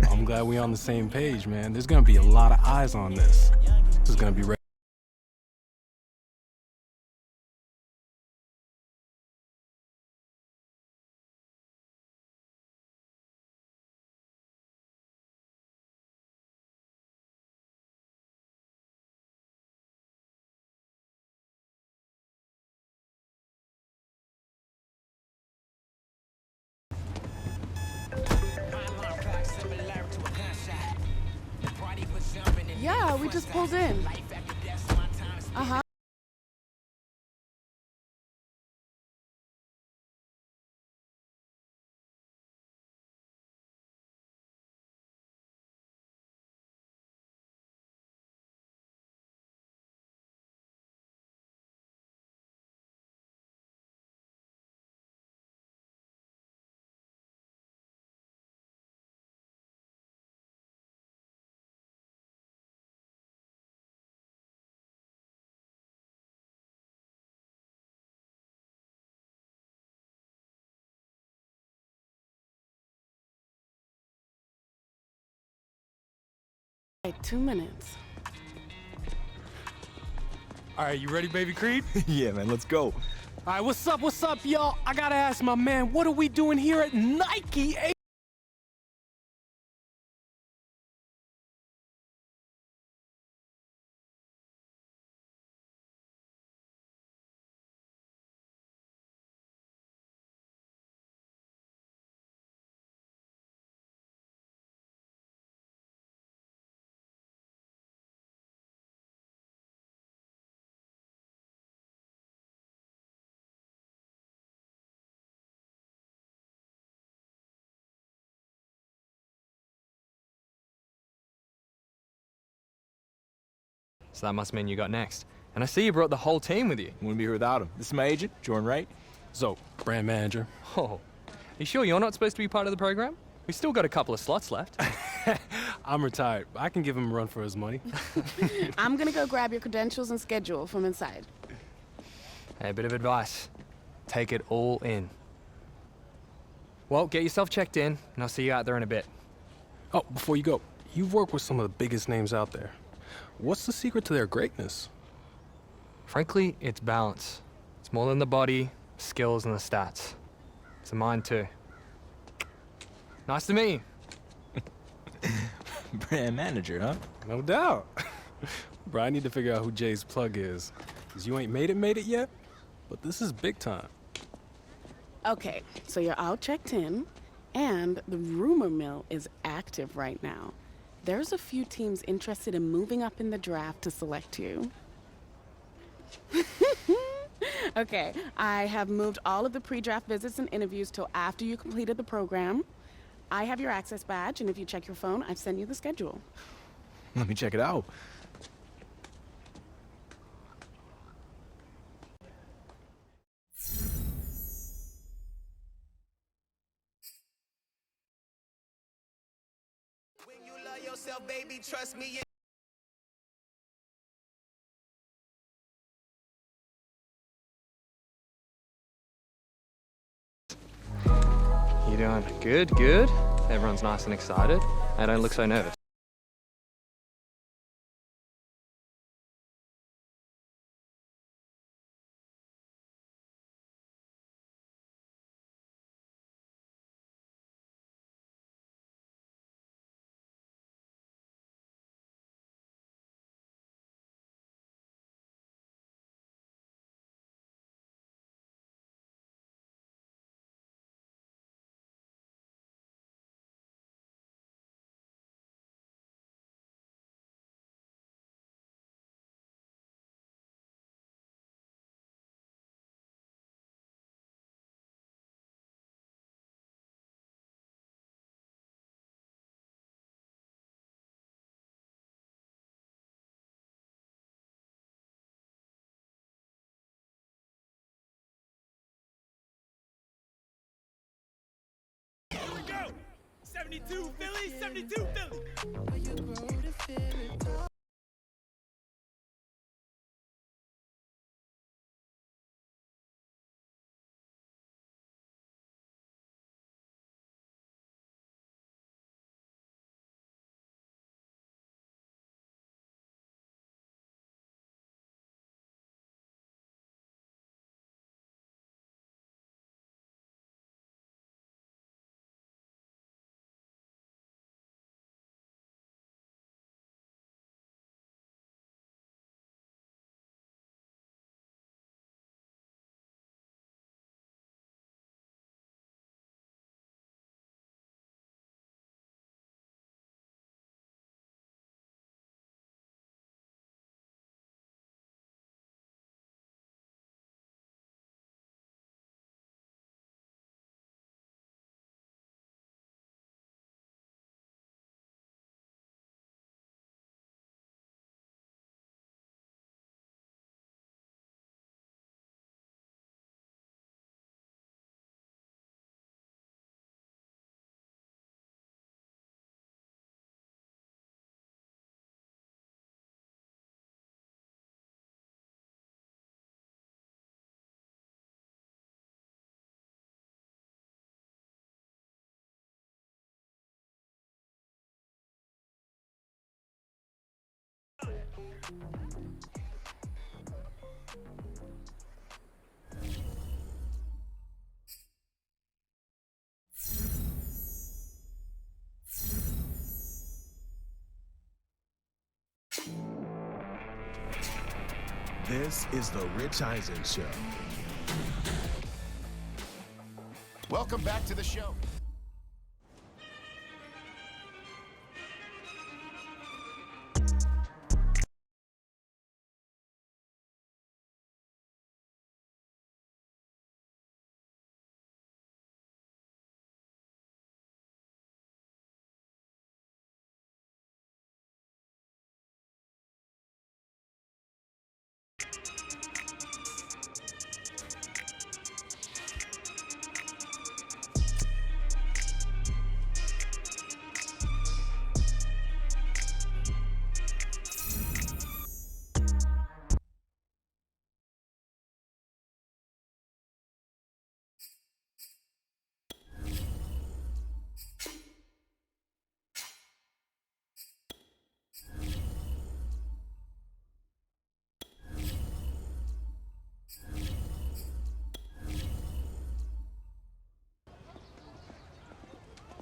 I'm glad we're on the same page, man. There's gonna be a lot of eyes on this. This is gonna be ready. Yeah, we just pulled in. Uh-huh. Right, 2 minutes. All right, you ready, baby Creed? Yeah, man, let's go. All right, what's up, y'all? I gotta ask my man, what are we doing here at Nike? So that must mean you got next. And I see you brought the whole team with you. Wouldn't be here without him. This is my agent, Jordan Wright. So, brand manager. Oh, you sure you're not supposed to be part of the program? We've still got a couple of slots left. I'm retired. I can give him a run for his money. I'm gonna go grab your credentials and schedule from inside. Hey, a bit of advice. Take it all in. Well, get yourself checked in, and I'll see you out there in a bit. Oh, before you go, you've worked with some of the biggest names out there. What's the secret to their greatness? Frankly, it's balance. It's more than the body, skills, and the stats. It's the mind, too. Nice to meet you. Brand manager, huh? No doubt. Bro, I need to figure out who Jay's plug is. Because you ain't made it yet, but this is big time. Okay, so you're all checked in, and the rumor mill is active right now. There's a few teams interested in moving up in the draft to select you. Okay, I have moved all of the pre-draft visits and interviews till after you completed the program. I have your access badge, and if you check your phone, I've sent you the schedule. Let me check it out. When you love yourself, baby, trust me. You doing? Good, good. Everyone's nice and excited. I don't look so nervous. Here we go! 72 Philly, 72 Philly! This is the Rich Eisen Show. Welcome back to the show.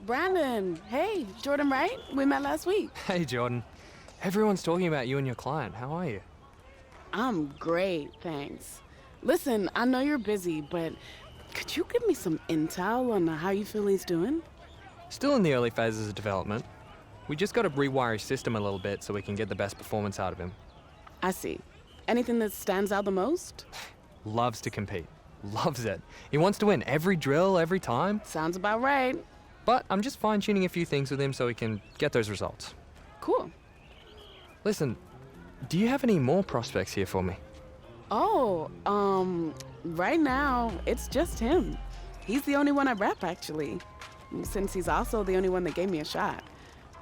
Brandon, hey, Jordan, right? We met last week. Hey, Jordan. Everyone's talking about you and your client. How are you? I'm great, thanks. Listen, I know you're busy, but could you give me some intel on how you feel he's doing? Still in the early phases of development. We just got to rewire his system a little bit so we can get the best performance out of him. I see. Anything that stands out the most? Loves to compete. Loves it. He wants to win every drill, every time. Sounds about right. But I'm just fine-tuning a few things with him so he can get those results. Cool. Listen, do you have any more prospects here for me? Oh, right now, it's just him. He's the only one I rep, actually, since he's also the only one that gave me a shot.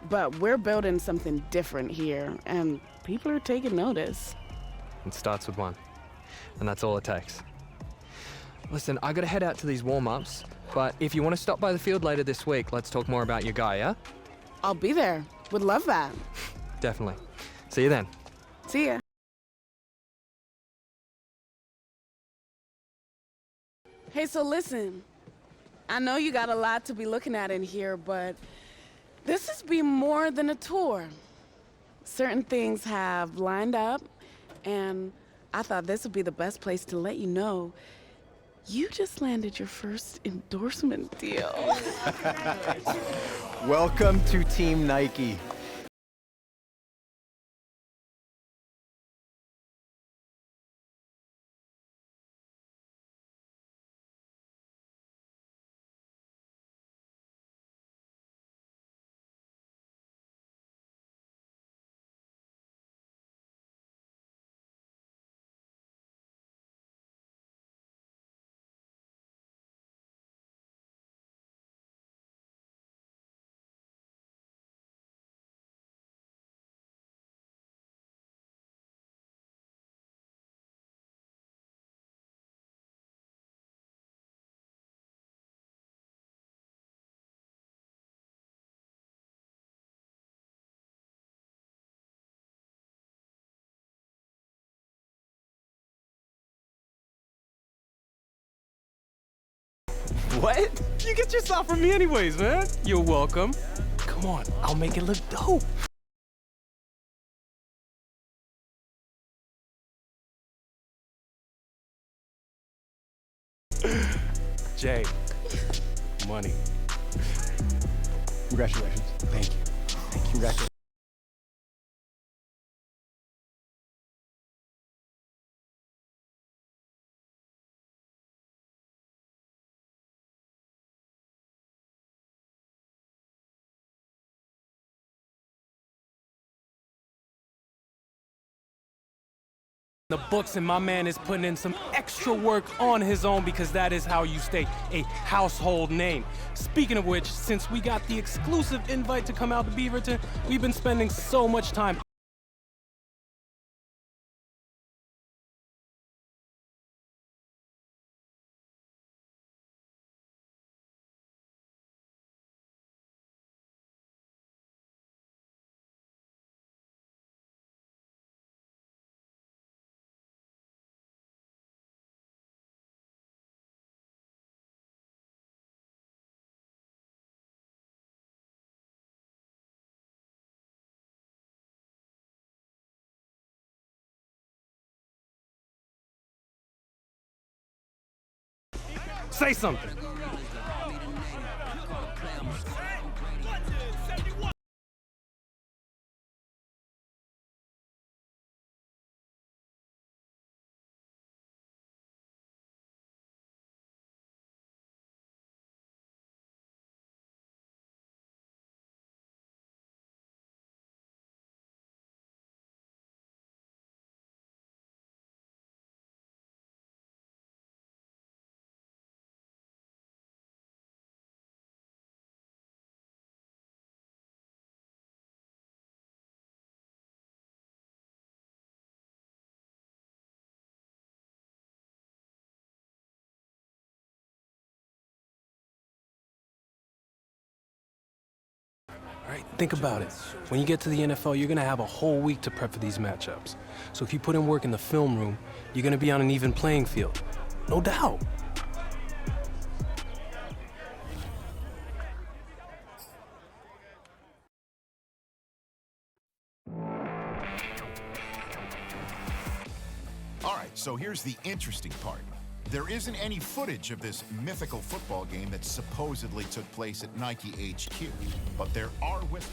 But we're building something different here, and people are taking notice. It starts with one, and that's all it takes. Listen, I gotta head out to these warm-ups, but if you want to stop by the field later this week, let's talk more about your guy, yeah? I'll be there. Would love that. Definitely. See you then. See ya. Hey, so listen. I know you got a lot to be looking at in here, but this has been more than a tour. Certain things have lined up, and I thought this would be the best place to let you know you just landed your first endorsement deal. Welcome to Team Nike. What? You get your stuff from me anyways, man. You're welcome. Come on, I'll make it look dope. Jay, money. Congratulations. Thank you. Congratulations. The books, and my man is putting in some extra work on his own because that is how you stay a household name. Speaking of which, since we got the exclusive invite to come out to Beaverton, we've been spending so much time Say something. All right, think about it. When you get to the NFL, you're gonna have a whole week to prep for these matchups. So if you put in work in the film room, you're gonna be on an even playing field. No doubt. All right, so here's the interesting part. There isn't any footage of this mythical football game that supposedly took place at Nike HQ, but there are whispers.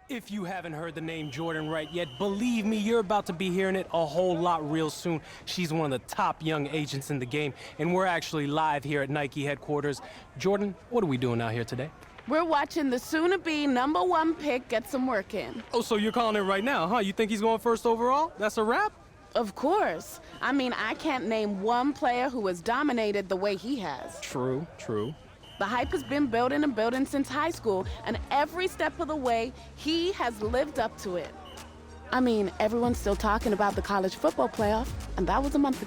If you haven't heard the name Jordan Wright yet, believe me, you're about to be hearing it a whole lot real soon. She's one of the top young agents in the game, and we're actually live here at Nike headquarters. Jordan, what are we doing out here today? We're watching the soon-to-be #1 pick get some work in. Oh, so you're calling it right now, huh? You think he's going first overall? That's a wrap? Of course. I mean, I can't name one player who has dominated the way he has. True, true. The hype has been building and building since high school, and every step of the way, he has lived up to it. I mean, everyone's still talking about the college football playoff, and that was a month ago.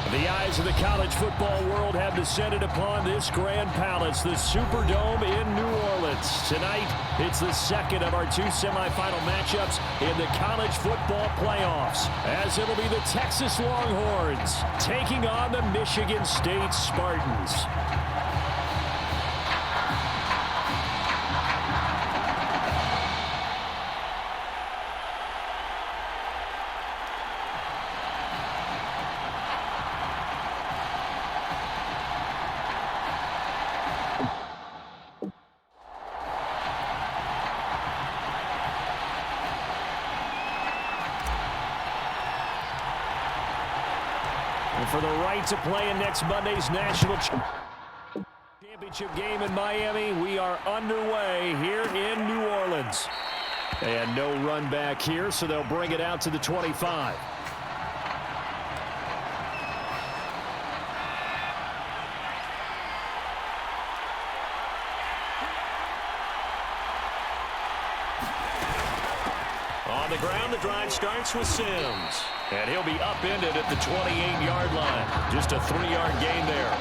The eyes of the college football world have descended upon this grand palace, the Superdome in New Orleans. Tonight, it's the second of our two semifinal matchups in the college football playoffs, as it'll be the Texas Longhorns taking on the Michigan State Spartans. And for the right to play in next Monday's national championship game in Miami, we are underway here in New Orleans. And no run back here, so they'll bring it out to the 25. On the ground, the drive starts with Sims. And he'll be upended at the 28-yard line. Just a 3-yard gain there.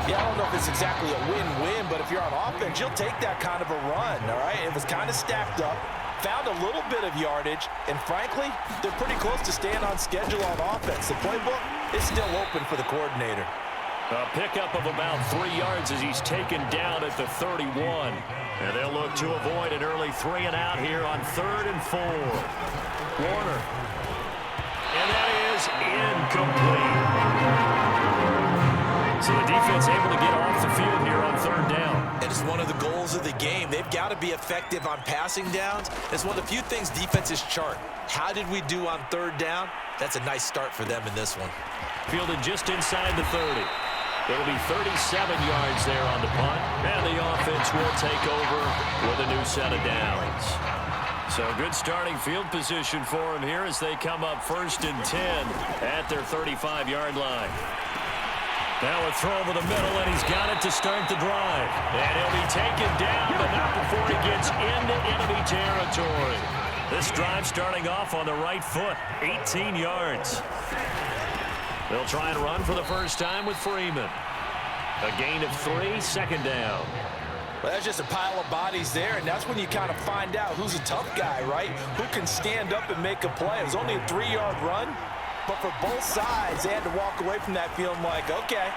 Yeah, I don't know if it's exactly a win-win, but if you're on offense, you'll take that kind of a run, all right? It was kind of stacked up, found a little bit of yardage, and frankly, they're pretty close to staying on schedule on offense. The playbook is still open for the coordinator. A pickup of about 3 yards as he's taken down at the 31. And they'll look to avoid an early 3-and-out here on 3rd and 4. Warner. And that is incomplete. So the defense able to get off the field here on 3rd down. It is one of the goals of the game. They've got to be effective on passing downs. It's one of the few things defenses chart. How did we do on 3rd down? That's a nice start for them in this one. Fielded just inside the 30. It'll be 37 yards there on the punt. And the offense will take over with a new set of downs. So good starting field position for him here as they come up 1st and 10 at their 35-yard line. Now a throw over the middle, and he's got it to start the drive. And he'll be taken down, but not before he gets into enemy territory. This drive starting off on the right foot, 18 yards. They'll try and run for the first time with Freeman. A gain of 3, 2nd down. Well, that's just a pile of bodies there, and that's when you kind of find out who's a tough guy, right? Who can stand up and make a play. It was only a 3-yard run, but for both sides, they had to walk away from that feeling like, okay,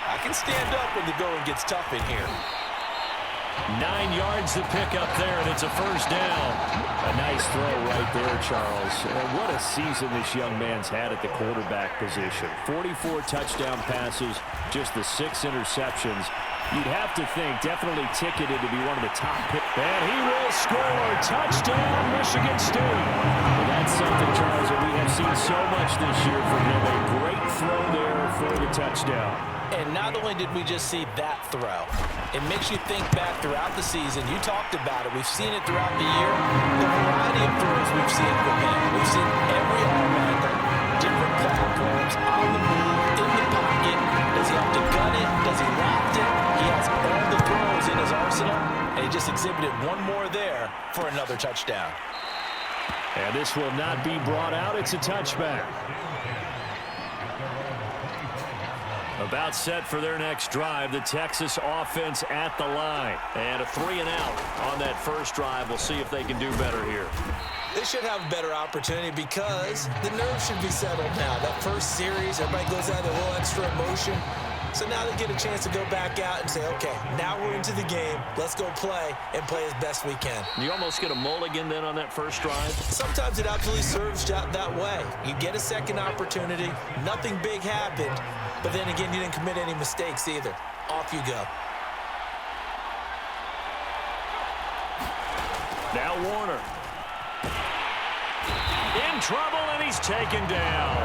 I can stand up when the going gets tough in here. 9 yards to pick up there, and it's a first down. A nice throw right there, Charles. And what a season this young man's had at the quarterback position. 44 touchdown passes, just the 6 interceptions. You'd have to think definitely ticketed to be one of the top picks. And he will score. Touchdown, Michigan State. Well, that's something, Charles, that we have seen so much this year from him. A great throw there for the touchdown. And not only did we just see that throw, it makes you think back throughout the season. You talked about it. We've seen it throughout the year. The variety of throws we've seen from him. We've seen every arm angle, different platforms, on the move, in the pocket. Does he have to gun it? Does he loft it? He has all the throws in his arsenal, and he just exhibited one more there for another touchdown. And this will not be brought out. It's a touchback. About set for their next drive, the Texas offense at the line. And a 3-and-out on that first drive. We'll see if they can do better here. They should have a better opportunity because the nerves should be settled now. That first series, everybody goes out with a little extra emotion. So now they get a chance to go back out and say, okay, now we're into the game. Let's go play and play as best we can. You almost get a mulligan then on that first drive? Sometimes it absolutely serves that way. You get a second opportunity. Nothing big happened. But then again, you didn't commit any mistakes either. Off you go. Now Warner. In trouble, and he's taken down.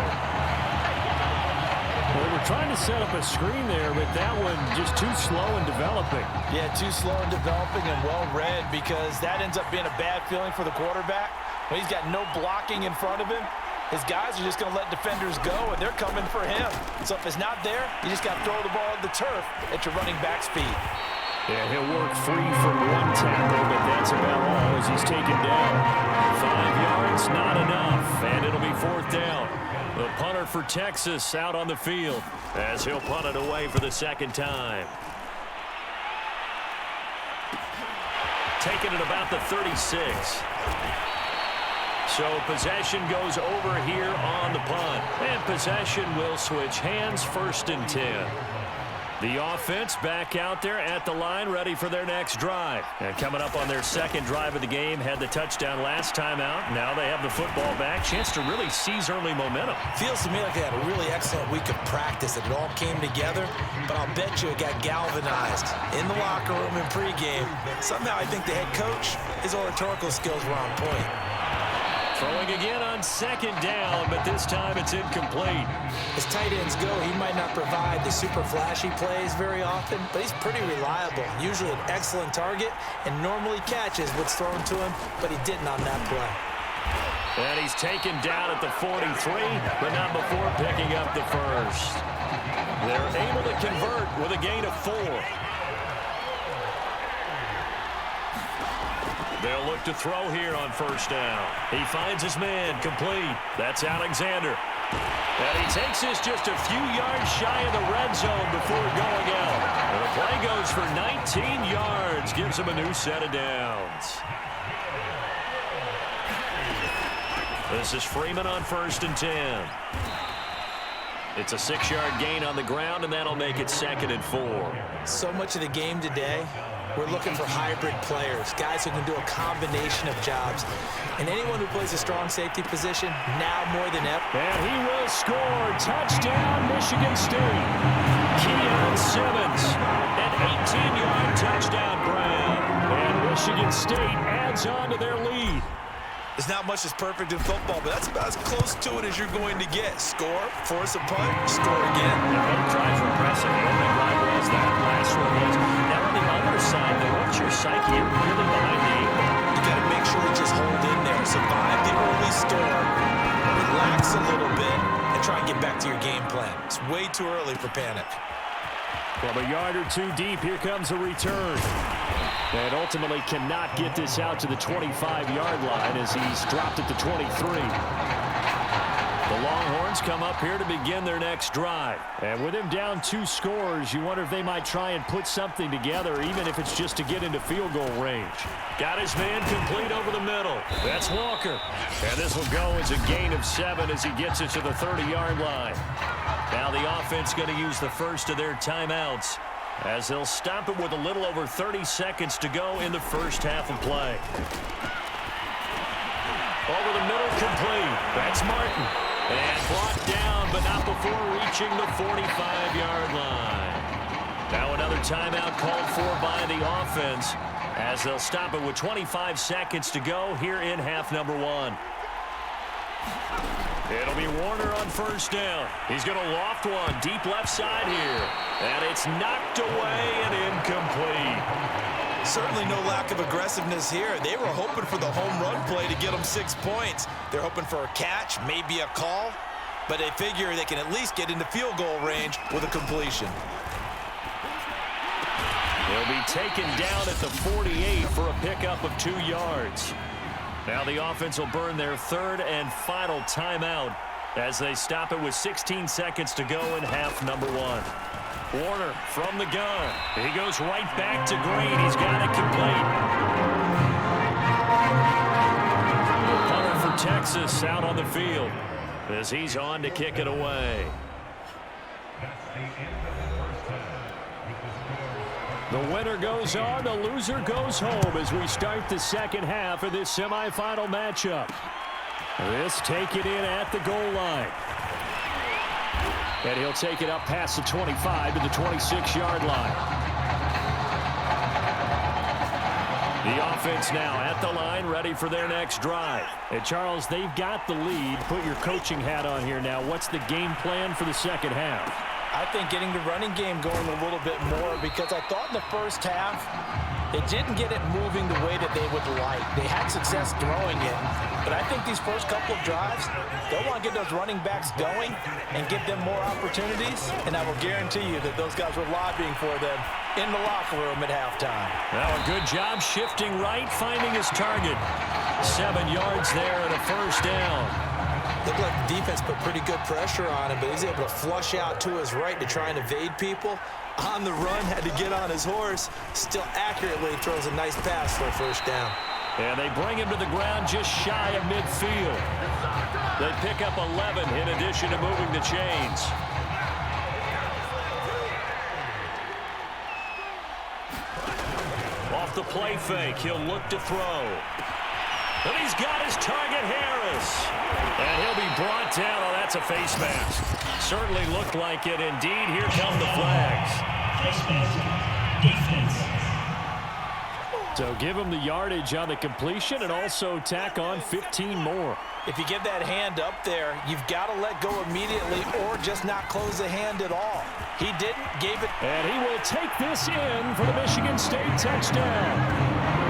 Well, we're trying to set up a screen there, but that one just too slow in developing. Yeah, too slow in developing and well-read because that ends up being a bad feeling for the quarterback. When he's got no blocking in front of him, his guys are just going to let defenders go, and they're coming for him. So if it's not there, you just got to throw the ball at the turf at your running back speed. Yeah, he'll work free from one tackle, but that's about all as he's taken down. 5 yards, not enough, and it'll be 4th down. The punter for Texas out on the field as he'll punt it away for the second time. Taking it about the 36. So possession goes over here on the punt. And possession will switch hands, 1st and 10. The offense back out there at the line, ready for their next drive. And coming up on their second drive of the game, had the touchdown last time out. Now they have the football back. Chance to really seize early momentum. Feels to me like they had a really excellent week of practice. It all came together, but I'll bet you it got galvanized in the locker room in pregame. Somehow I think the head coach, his oratorical skills were on point. Throwing again on 2nd down, but this time it's incomplete. As tight ends go, he might not provide the super flashy plays very often, but he's pretty reliable. Usually an excellent target and normally catches what's thrown to him, but he didn't on that play. And he's taken down at the 43, but not before picking up the first. They're able to convert with a gain of 4. They'll look to throw here on 1st down. He finds his man, complete. That's Alexander. And he takes this just a few yards shy of the red zone before going out. And the play goes for 19 yards, gives him a new set of downs. This is Freeman on 1st and 10. It's a 6-yard gain on the ground, and that'll make it 2nd and 4. So much of the game today, we're looking for hybrid players, guys who can do a combination of jobs. And anyone who plays a strong safety position, now more than ever. And he will score. Touchdown, Michigan State. Keon Simmons, an 18-yard touchdown grab. And Michigan State adds on to their lead. There's not much that's perfect in football, but that's about as close to it as you're going to get. Score, force a punt, score again. And both drives were impressive. The only drive was that last one was. Now on the other side, though, what's your psyche? You're really behind the 8 ball. You got to make sure you just hold in there. Survive the early score. Relax a little bit and try and get back to your game plan. It's way too early for panic. From a yard or two deep, here comes a return. And ultimately cannot get this out to the 25-yard line as he's dropped at the 23. The Longhorns come up here to begin their next drive. And with him down 2 scores, you wonder if they might try and put something together, even if it's just to get into field goal range. Got his man complete over the middle. That's Walker. And this will go as a gain of 7 as he gets it to the 30-yard line. Now the offense going to use the first of their timeouts as they'll stop it with a little over 30 seconds to go in the first half of play. Over the middle, complete. That's Martin. And brought down, but not before reaching the 45-yard line. Now another timeout called for by the offense, as they'll stop it with 25 seconds to go here in half number 1. It'll be Warner on first down. He's going to loft one deep left side here. And it's knocked away and incomplete. Certainly no lack of aggressiveness here. They were hoping for the home run play to get them 6 points. They're hoping for a catch, maybe a call, but they figure they can at least get into field goal range with a completion. He'll be taken down at the 48 for a pickup of 2 yards. Now the offense will burn their third and final timeout as they stop it with 16 seconds to go in half number 1. Warner from the gun. He goes right back to Green. He's got it complete. Punter for Texas out on the field as he's on to kick it away. The winner goes on, the loser goes home as we start the second half of this semifinal matchup. This taken in at the goal line. And he'll take it up past the 25 to the 26-yard line. The offense now at the line, ready for their next drive. And Charles, they've got the lead. Put your coaching hat on here now. What's the game plan for the second half? I think getting the running game going a little bit more, because I thought in the first half they didn't get it moving the way that they would like. They had success throwing it, but I think these first couple of drives, they'll want to get those running backs going and give them more opportunities, and I will guarantee you that those guys were lobbying for them in the locker room at halftime. Now a good job shifting right, finding his target. 7 yards there and a first down. Looked like the defense put pretty good pressure on him, but he's able to flush out to his right to try and evade people. On the run, had to get on his horse. Still accurately throws a nice pass for a first down. And they bring him to the ground just shy of midfield. They pick up 11 in addition to moving the chains. Off the play fake, he'll look to throw. And he's got his target, Harris. And he'll be brought down. Oh, that's a face mask. Certainly looked like it. Indeed, here come the flags. So give him the yardage on the completion and also tack on 15 more. If you give that hand up there, you've got to let go immediately or just not close the hand at all. He didn't, gave it. And he will take this in for the Michigan State touchdown.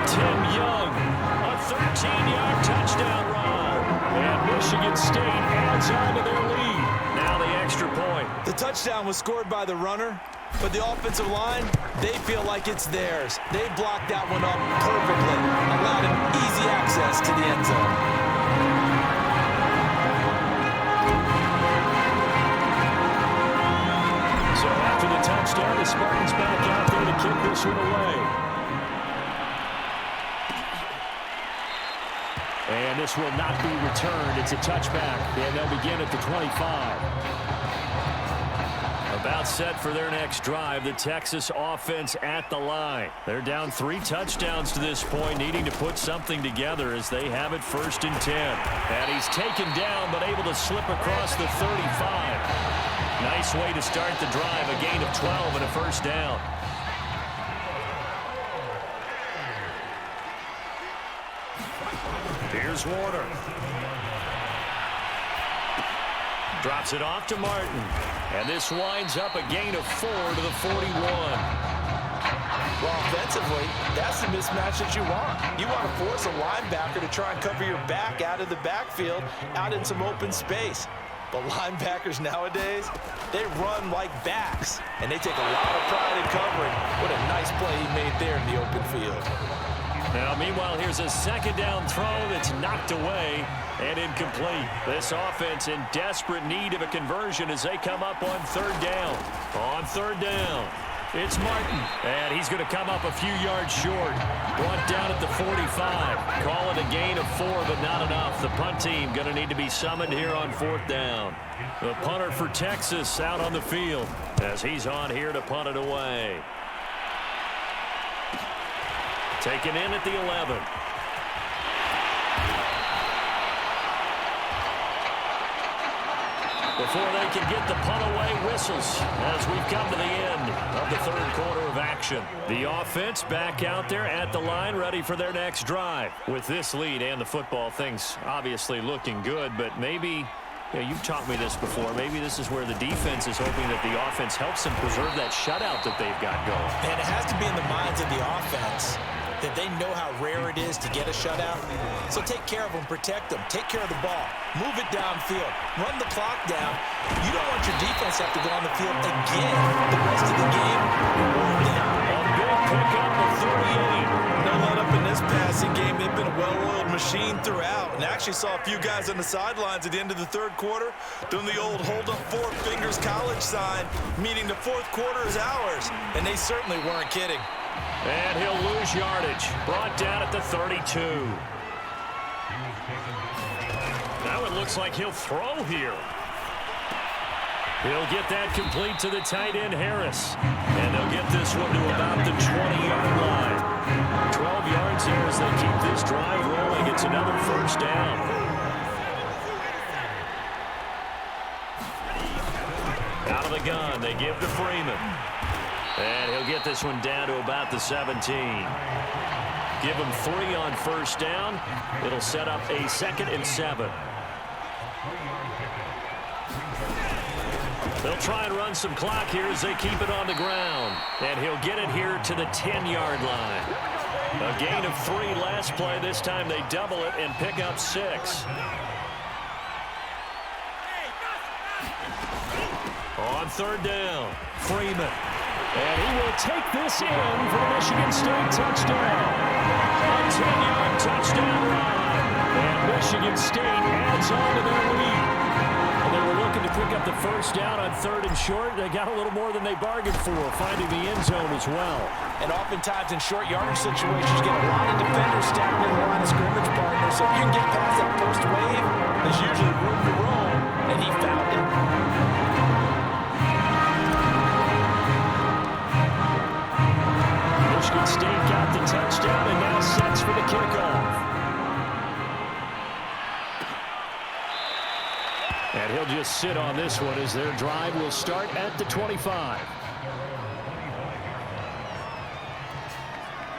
Tim Young, a 13-yard touchdown run. And Michigan State adds on to their lead. Now the extra point. The touchdown was scored by the runner, but the offensive line, they feel like it's theirs. They blocked that one up perfectly, allowed him easy access to the end zone. So after the touchdown, the Spartans back out there to kick this one away. And this will not be returned. It's a touchback, and they'll begin at the 25. About set for their next drive, the Texas offense at the line. They're down 3 touchdowns to this point, needing to put something together as they have it 1st and 10. And he's taken down, but able to slip across the 35. Nice way to start the drive, a gain of 12 and a first down. Here's Warner. Drops it off to Martin. And this winds up a gain of 4 to the 41. Well, offensively, that's the mismatch that you want. You want to force a linebacker to try and cover your back out of the backfield, out in some open space. But linebackers nowadays, they run like backs, and they take a lot of pride in covering. What a nice play he made there in the open field. Now, meanwhile, here's a second down throw that's knocked away and incomplete. This offense in desperate need of a conversion as they come up on 3rd down. On 3rd down, it's Martin, and he's going to come up a few yards short. Brought down at the 45. Call it a gain of 4, but not enough. The punt team going to need to be summoned here on 4th down. The punter for Texas out on the field as he's on here to punt it away. Taken in at the 11. Before they can get the punt away, whistles as we've come to the end of the third quarter of action. The offense back out there at the line, ready for their next drive. With this lead and the football, things obviously looking good, but maybe, you've taught me this before, maybe this is where the defense is hoping that the offense helps them preserve that shutout that they've got going. And it has to be in the minds of the offense that they know how rare it is to get a shutout. So take care of them, protect them, take care of the ball, move it downfield, run the clock down. You don't want your defense to have to go on the field again the rest of the game. A big pickup of 38. No let up in this passing game. They've been a well-oiled machine throughout. And actually saw a few guys on the sidelines at the end of the third quarter doing the old hold up four fingers college sign, meaning the fourth quarter is ours. And they certainly weren't kidding. And he'll lose yardage. Brought down at the 32. Now it looks like he'll throw here. He'll get that complete to the tight end, Harris. And they'll get this one to about the 20-yard line. 12 yards here as they keep this drive rolling. It's another first down. Out of the gun, they give to Freeman. And he'll get this one down to about the 17. Give him 3 on first down. It'll set up a 2nd and 7. They'll try and run some clock here as they keep it on the ground. And he'll get it here to the 10-yard line. A gain of 3 last play. This time they double it and pick up 6. On third down, Freeman. And he will take this in for the Michigan State touchdown. A 10-yard touchdown run. And Michigan State adds on to their lead. And they were looking to pick up the first down on 3rd and short. They got a little more than they bargained for, finding the end zone as well. And oftentimes in short yardage situations, you get a lot of defenders standing in the line of scrimmage partner. So if you can get past that first wave, there's usually room to roam. And he found it. Michigan State got the touchdown and now sets for the kickoff. And he'll just sit on this one as their drive will start at the 25.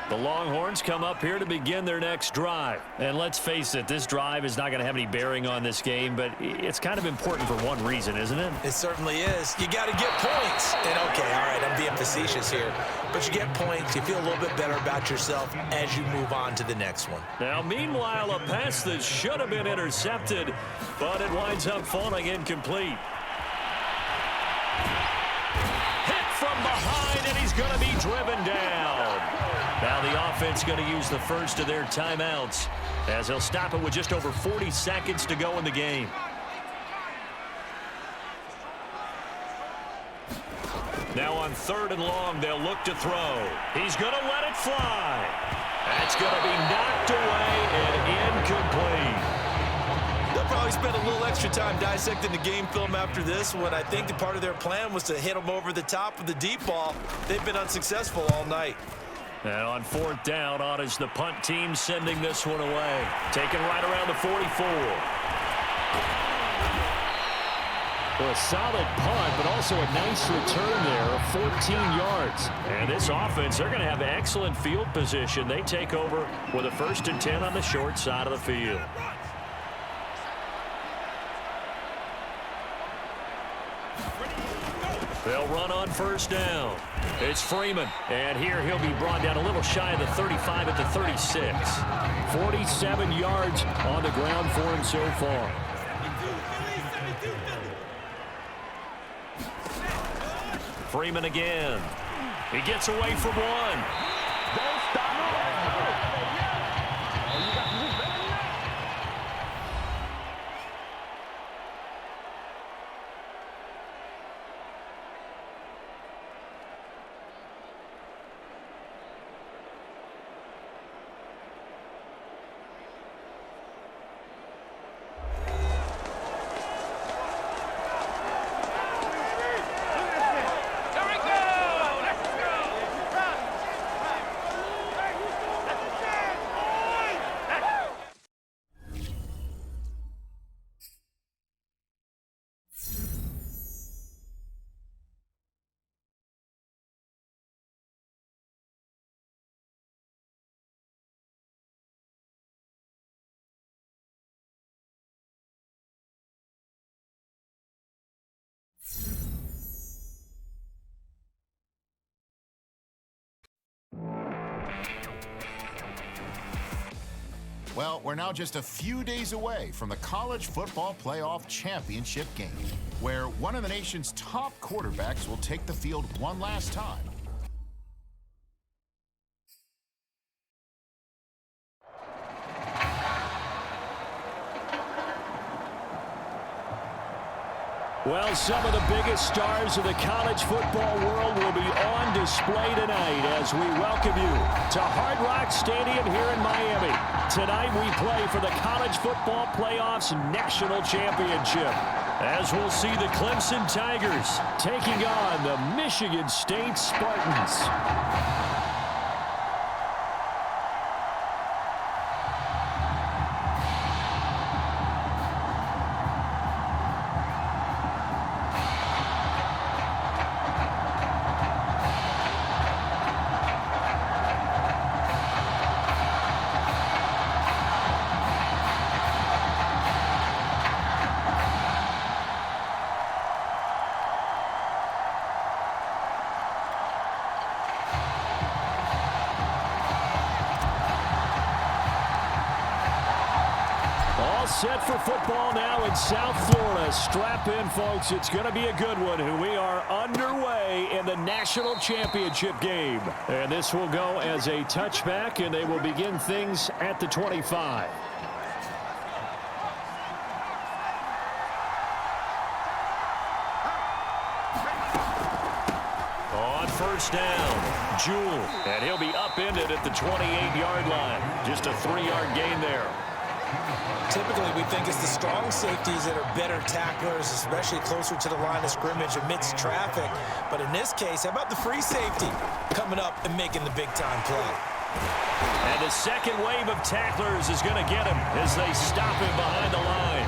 The Longhorns come up here to begin their next drive. And let's face it, this drive is not going to have any bearing on this game, but it's kind of important for one reason, isn't it? It certainly is. You got to get points. And okay, all right, I'm being facetious here. But you get points, you feel a little bit better about yourself as you move on to the next one. Now, meanwhile, a pass that should have been intercepted, but it winds up falling incomplete. Hit from behind, and he's going to be driven down. Now the offense going to use the first of their timeouts as they'll stop it with just over 40 seconds to go in the game. Now on 3rd and long, they'll look to throw. He's going to let it fly. That's going to be knocked away and incomplete. They'll probably spend a little extra time dissecting the game film after this one. I think the part of their plan was to hit them over the top of the deep ball. They've been unsuccessful all night. And on 4th down, on is the punt team sending this one away. Taken right around the 44. Well, a solid punt, but also a nice return there of 14 yards. And this offense, they're going to have excellent field position. They take over with a 1st and 10 on the short side of the field. They'll run on 1st down. It's Freeman, and here he'll be brought down a little shy of the 35 at the 36. 47 yards on the ground for him so far. Freeman again. He gets away from one. Don't stop. Well, we're now just a few days away from the College Football Playoff Championship game, where one of the nation's top quarterbacks will take the field one last time. Well, some of the biggest stars of the college football world will be on display tonight as we welcome you to Hard Rock Stadium here in Miami. Tonight we play for the College Football Playoffs National Championship, as we'll see the Clemson Tigers taking on the Michigan State Spartans. Set for football now in South Florida. Strap in, folks. It's going to be a good one. We are underway in the national championship game. And this will go as a touchback, and they will begin things at the 25. On first down, Jewell. And he'll be upended at the 28-yard line. Just a 3-yard gain there. Typically, we think it's the strong safeties that are better tacklers, especially closer to the line of scrimmage amidst traffic. But in this case, how about the free safety coming up and making the big-time play? And the second wave of tacklers is going to get him as they stop him behind the line.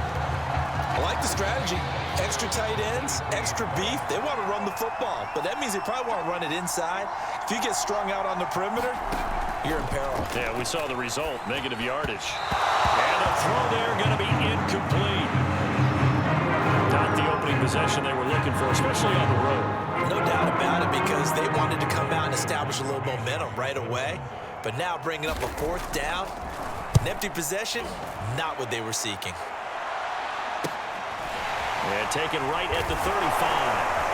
I like the strategy. Extra tight ends, extra beef. They want to run the football, but that means they probably want to run it inside. If you get strung out on the perimeter, you're in peril. Yeah, we saw the result, negative yardage. And a throw there going to be incomplete. Not the opening possession they were looking for, especially on the road. No doubt about it, because they wanted to come out and establish a little momentum right away. But now bringing up a fourth down, an empty possession, not what they were seeking. And taken right at the 35.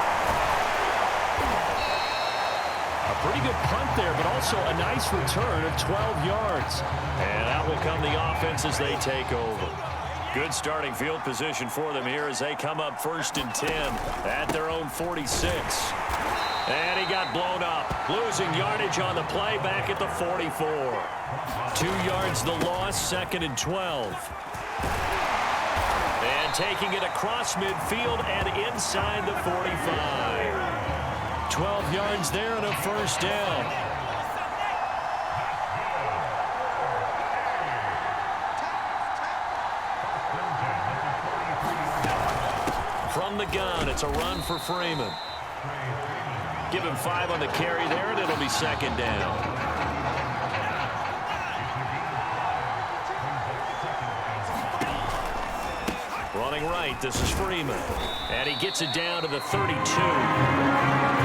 A pretty good punt there, but also a nice return of 12 yards. And out will come the offense as they take over. Good starting field position for them here as they come up 1st and 10 at their own 46. And he got blown up, losing yardage on the play back at the 44. 2 yards the loss, 2nd and 12. And taking it across midfield and inside the 45. 12 yards there and a first down. From the gun, it's a run for Freeman. Give him 5 on the carry there, and it'll be 2nd down. Running right, this is Freeman. And he gets it down to the 32.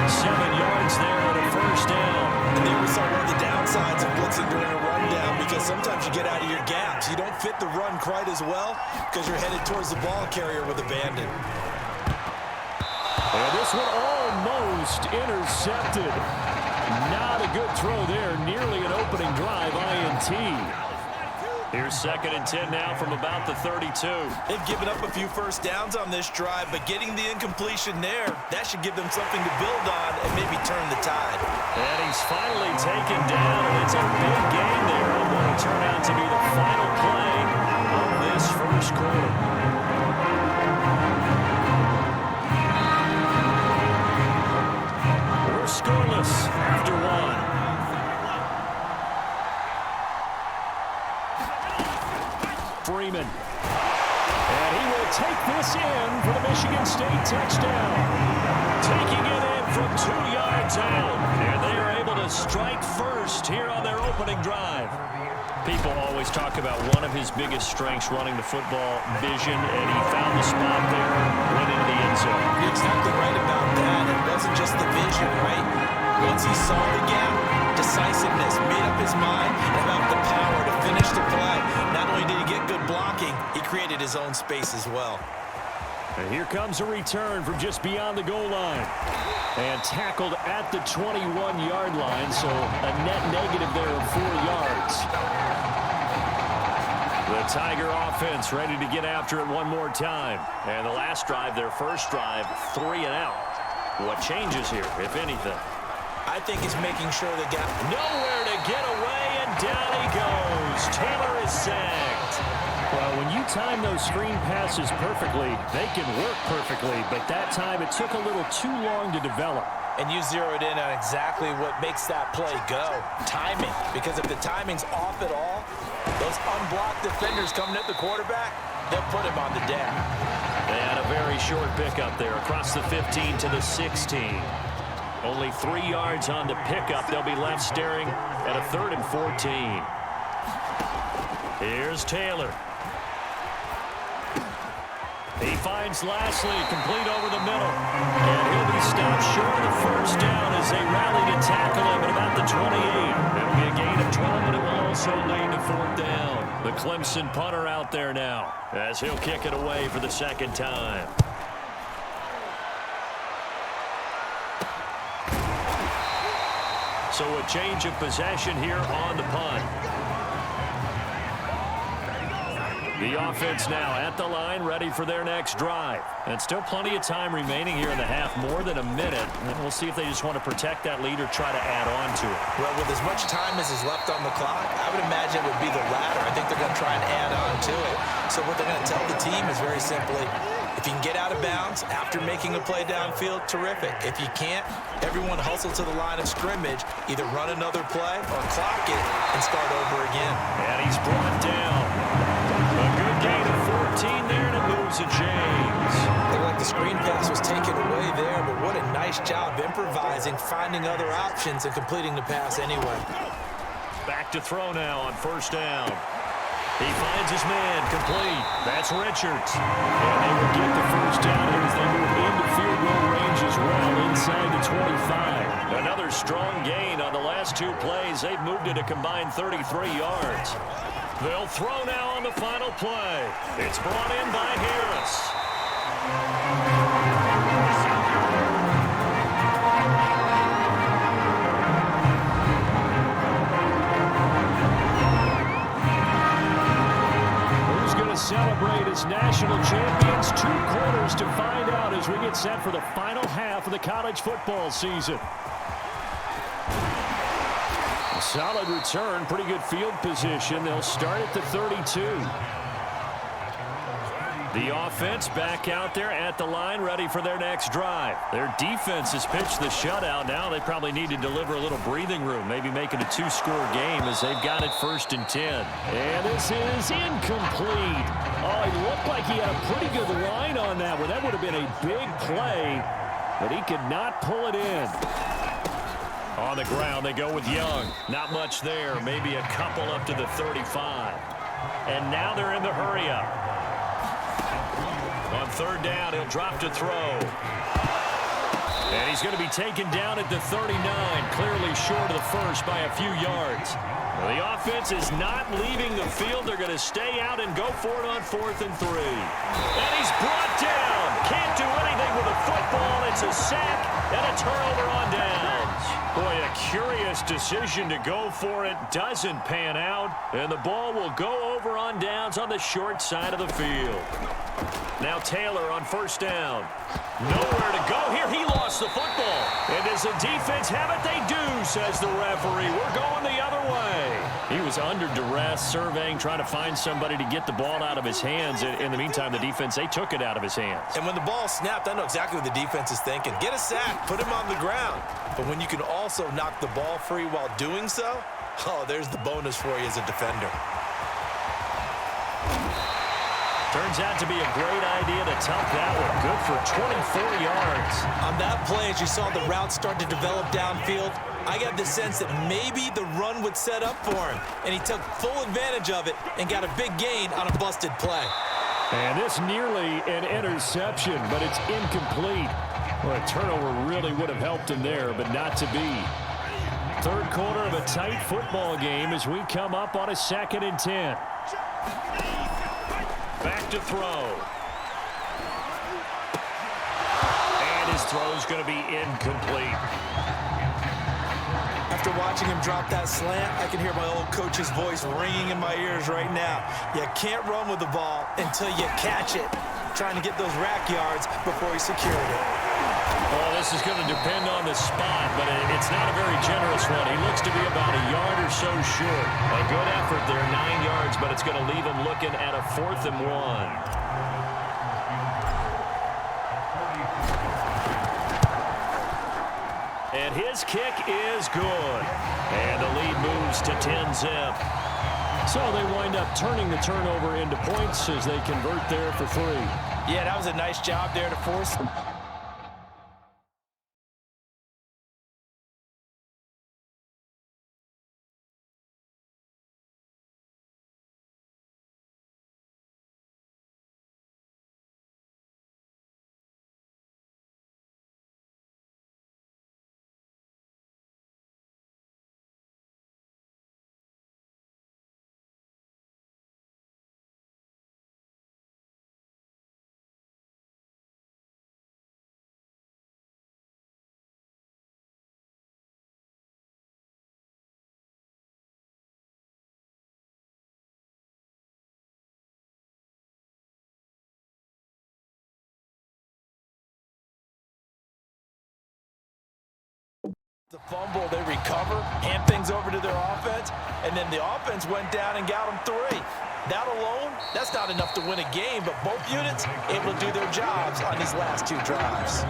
7 yards there and a first down. And there we saw one of the downsides of blitzing during a rundown, because sometimes you get out of your gaps. You don't fit the run quite as well because you're headed towards the ball carrier with a bandit. And this one almost intercepted. Not a good throw there. Nearly an opening drive INT. Here's 2nd and 10 now from about the 32. They've given up a few first downs on this drive, but getting the incompletion there, that should give them something to build on and maybe turn the tide. And he's finally taken down, and it's a big gain there. And will turn out to be the final play of this first quarter. We're scoreless after 1. Freeman. And he will take this in for the Michigan State touchdown. Taking it in from 2 yards out. And they are able to strike first here on their opening drive. People always talk about one of his biggest strengths running the football, vision, and he found the spot there, went into the end zone. You're exactly right about that. It wasn't just the vision, right? Once he saw the gap, decisiveness, made up his mind, and about the power to finish the play. Not only did he get good blocking, he created his own space as well. And here comes a return from just beyond the goal line. And tackled at the 21-yard line, so a net negative there of 4 yards. The Tiger offense ready to get after it one more time. And the last drive, their first drive, 3 and out. What changes here, if anything? I think it's making sure they got nowhere to get away, and down he goes. Taylor is sacked. Well, when you time those screen passes perfectly, they can work perfectly, but that time it took a little too long to develop. And you zeroed in on exactly what makes that play go. Timing. Because if the timing's off at all, those unblocked defenders coming at the quarterback, they'll put him on the deck. They had a very short pickup there across the 15 to the 16. Only 3 yards on the pickup. They'll be left staring at a 3rd and 14. Here's Taylor. He finds Lashley complete over the middle. And he'll be stopped short of the first down as they rally to tackle him at about the 28. It'll be a gain of 12, and it will also lead to 4th down. The Clemson punter out there now as he'll kick it away for the second time. So a change of possession here on the punt. The offense now at the line, ready for their next drive. And still plenty of time remaining here in the half, more than a minute. And we'll see if they just want to protect that lead or try to add on to it. Well, with as much time as is left on the clock, I would imagine it would be the latter. I think they're going to try and add on to it. So what they're going to tell the team is very simply, if you can get out of bounds after making a play downfield, terrific. If you can't, everyone hustle to the line of scrimmage, either run another play or clock it and start over again. And he's brought down. A good gain of 14 there, and it moves to James. Looked like the screen pass was taken away there, but what a nice job improvising, finding other options, and completing the pass anyway. Back to throw now on 1st down. He finds his man complete. That's Richards. And they will get the first down here as they move into field goal range as well, inside the 25. Another strong gain on the last 2 plays. They've moved it a combined 33 yards. They'll throw now on the final play. It's brought in by Harris. Who's going to celebrate as national champions? 2 quarters to find out as we get set for the final half of the college football season. Solid return, pretty good field position. They'll start at the 32. The offense back out there at the line, ready for their next drive. Their defense has pitched the shutout. Now they probably need to deliver a little breathing room, maybe make it a 2-score game as they've got it 1st and 10. And this is incomplete. Oh, it looked like he had a pretty good line on that one. That would have been a big play, but he could not pull it in. On the ground, they go with Young. Not much there. Maybe a couple up to the 35. And now they're in the hurry-up. On 3rd down, he'll drop to throw. And he's going to be taken down at the 39, clearly short of the first by a few yards. Well, the offense is not leaving the field. They're going to stay out and go for it on 4th and 3. And he's brought down. Can't do anything with the football. It's a sack and a turnover on downs. Boy, a curious decision to go for it. Doesn't pan out. And the ball will go over on downs on the short side of the field. Now Taylor on 1st down. Nowhere to go here. He lost the football. And does the defense have it? They do, says the referee. We're going the other way. He was under duress, surveying, trying to find somebody to get the ball out of his hands. In the meantime, the defense, they took it out of his hands. And when the ball snapped, I know exactly what the defense is thinking. Get a sack, put him on the ground. But when you can also knock the ball free while doing so, oh, there's the bonus for you as a defender. Turns out to be a great idea to tuck that one. Good for 24 yards. On that play, as you saw the route start to develop downfield, I got the sense that maybe the run would set up for him. And he took full advantage of it and got a big gain on a busted play. And this nearly an interception, but it's incomplete. Well, a turnover really would have helped him there, but not to be. Third quarter of a tight football game as we come up on a 2nd and 10. Back to throw. And his throw's going to be incomplete. After watching him drop that slant, I can hear my old coach's voice ringing in my ears right now. You can't run with the ball until you catch it. Trying to get those rack yards before he secured it. Well, this is going to depend on the spot, but it's not a very generous one. He looks to be about a yard or so short. A good effort there, 9 yards, but it's going to leave him looking at a 4th and 1. And his kick is good. And the lead moves to 10-zip. So they wind up turning the turnover into points as they convert there for 3. Yeah, that was a nice job there to force. The fumble, they recover, hand things over to their offense, and then the offense went down and got them 3. That alone, that's not enough to win a game, but both units able to do their jobs on these last 2 drives.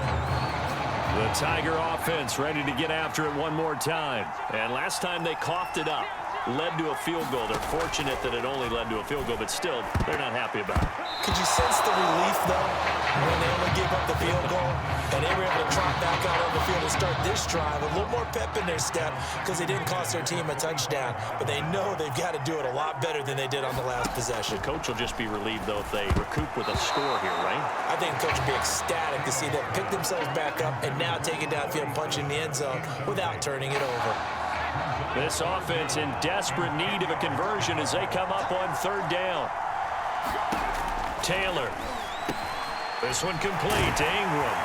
The Tiger offense ready to get after it one more time. And last time they coughed it up, led to a field goal. They're fortunate that it only led to a field goal, but still, they're not happy about it. Could you sense the relief, though, when they only gave up the field goal and they were able to trot back out on the field and start this drive with a little more pep in their step because they didn't cost their team a touchdown, but they know they've got to do it a lot better than they did on the last possession. The coach will just be relieved, though, if they recoup with a score here, right? I think the coach will be ecstatic to see them pick themselves back up and now take it downfield and punch in the end zone without turning it over. This offense in desperate need of a conversion as they come up on 3rd down. Taylor. This one complete to Ingram.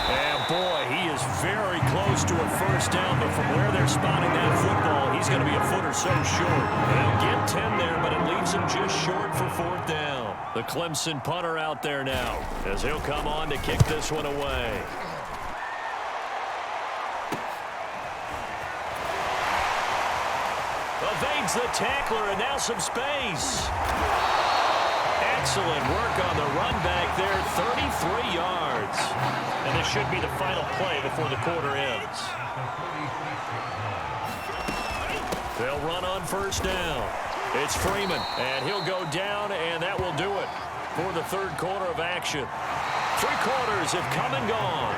And boy, he is very close to a 1st down, but from where they're spotting that football, he's going to be a foot or so short. They'll get 10 there, but it leaves him just short for 4th down. The Clemson punter out there now as he'll come on to kick this one away. Evades the tackler, and now some space. Excellent work on the run back there, 33 yards. And this should be the final play before the quarter ends. They'll run on 1st down. It's Freeman, and he'll go down, and that will do it for the 3rd quarter of action. 3 quarters have come and gone.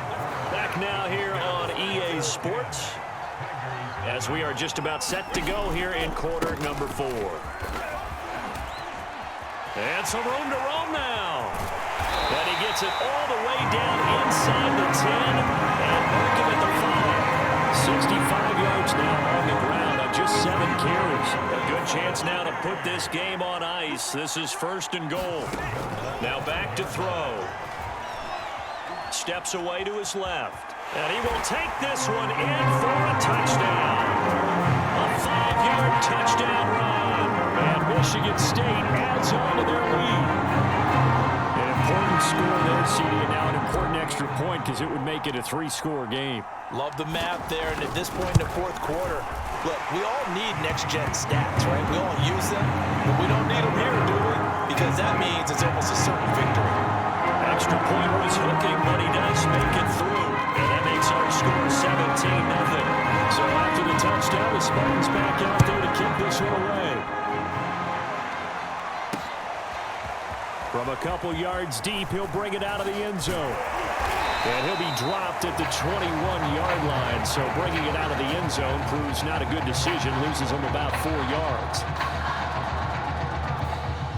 Back now here on EA Sports, as we are just about set to go here in quarter number 4. And some room to roam now. And he gets it all the way down inside the 10 and working at the 5. 65 yards now on the ground on just 7 carries. A good chance now to put this game on ice. This is 1st and goal. Now back to throw. Steps away to his left. And he will take this one in for a touchdown. A 5-yard touchdown run. And Michigan State adds on to their lead. An important score there, CD, and now an important extra point because it would make it a 3-score game. Love the math there, and at this point in the 4th quarter, look, we all need next-gen stats, right? We all use them, but we don't need them here, do we? Because that means it's almost a certain victory. Extra point was hooking, but he does make it through. And that makes our score 17-0. So after the touchdown, the Spartans back out there to kick this one away. From a couple yards deep, he'll bring it out of the end zone. And he'll be dropped at the 21-yard line. So bringing it out of the end zone proves not a good decision. Loses him about 4 yards.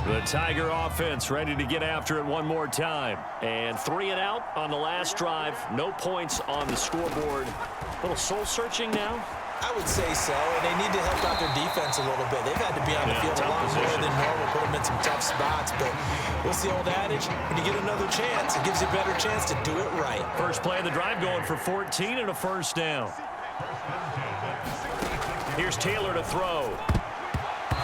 The Tiger offense ready to get after it one more time. And 3 and out on the last drive. No points on the scoreboard. A little soul-searching now. I would say so, and they need to help out their defense a little bit. They've had to be on the field a lot more than normal, put them in some tough spots, but what's the old adage? When you get another chance, it gives you a better chance to do it right. First play of the drive going for 14 and a first down. Here's Taylor to throw.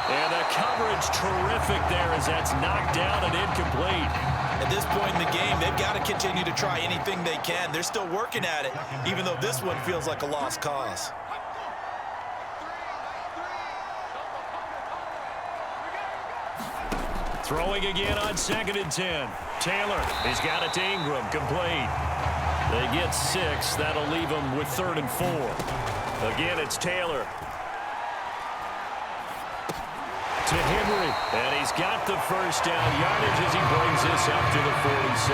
And the coverage terrific there as that's knocked down and incomplete. At this point in the game, they've got to continue to try anything they can. They're still working at it, even though this one feels like a lost cause. Throwing again on 2nd and 10. Taylor, he's got it to Ingram, complete. They get 6. That'll leave them with 3rd and 4. Again, it's Taylor. To Henry, and he's got the first down yardage as he brings this up to the 47.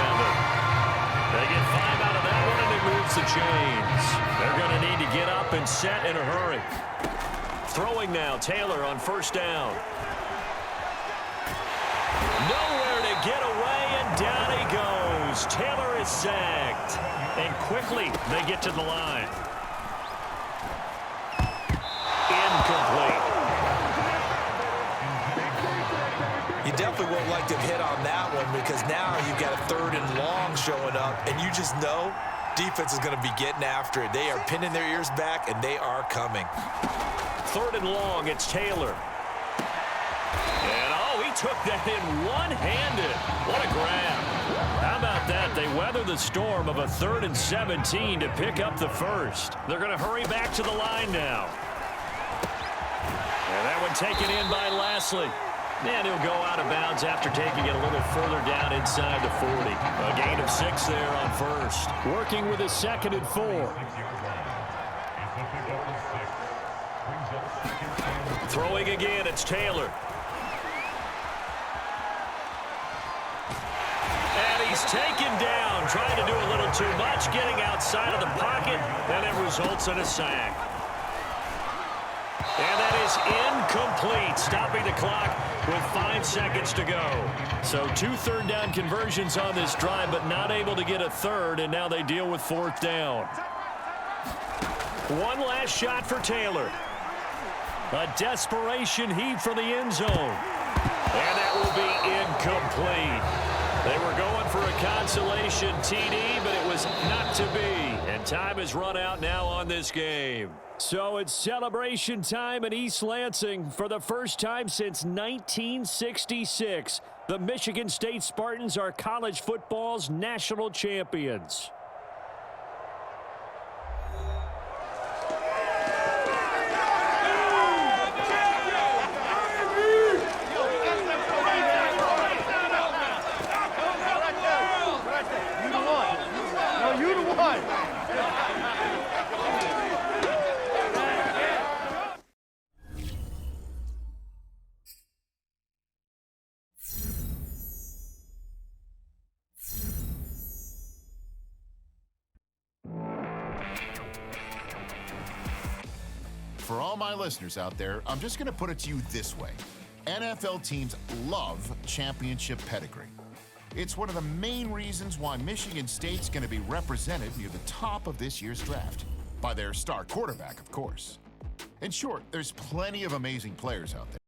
They get 5 out of that one, and it moves the chains. They're going to need to get up and set in a hurry. Throwing now, Taylor on 1st down. Nowhere to get away, and down he goes. Taylor is sacked. And quickly, they get to the line. Incomplete. You definitely won't like to hit on that one because now you've got a 3rd and long showing up, and you just know defense is going to be getting after it. They are pinning their ears back, and they are coming. 3rd and long, it's Taylor. And, oh, he took that in one-handed. What a grab. How about that? They weather the storm of a 3rd and 17 to pick up the first. They're going to hurry back to the line now. And that one taken in by Lashley. And he'll go out of bounds after taking it a little further down inside the 40. A gain of 6 there on 1st. Working with a 2nd and 4. Throwing again, it's Taylor. And he's taken down, trying to do a little too much, getting outside of the pocket, and it results in a sack. And that is incomplete, stopping the clock with 5 seconds to go. So 2 3rd down conversions on this drive, but not able to get a 3rd, and now they deal with 4th down. One last shot for Taylor. A desperation heave for the end zone. And that will be incomplete. They were going for a consolation TD, but it was not to be. And time has run out now on this game. So it's celebration time in East Lansing. For the first time since 1966, the Michigan State Spartans are college football's national champions. For all my listeners out there, I'm just going to put it to you this way. NFL teams love championship pedigree. It's one of the main reasons why Michigan State's going to be represented near the top of this year's draft. By their star quarterback, of course. In short, there's plenty of amazing players out there.